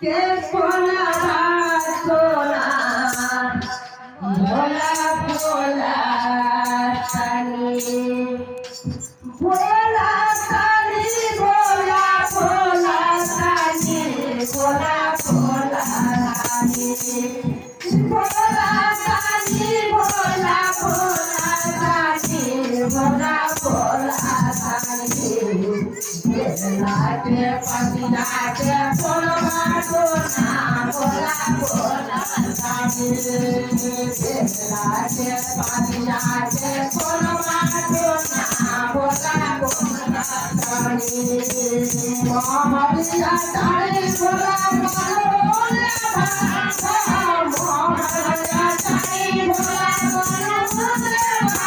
के सोना सोना भोला भोला तानी भोला तानी भोला भोला तानी भोला भोला तानी भोला तानी भोला भोला तानी भोला भोला तानी लाटे पतिनाटे भोला भोला भोला भोला तानी लाटे पतिनाटे भोला भोला भोला भोला तानी मोहम्मदिया तानी भोला भोला मोहम्मदिया तानी भोला भोला भोला भोला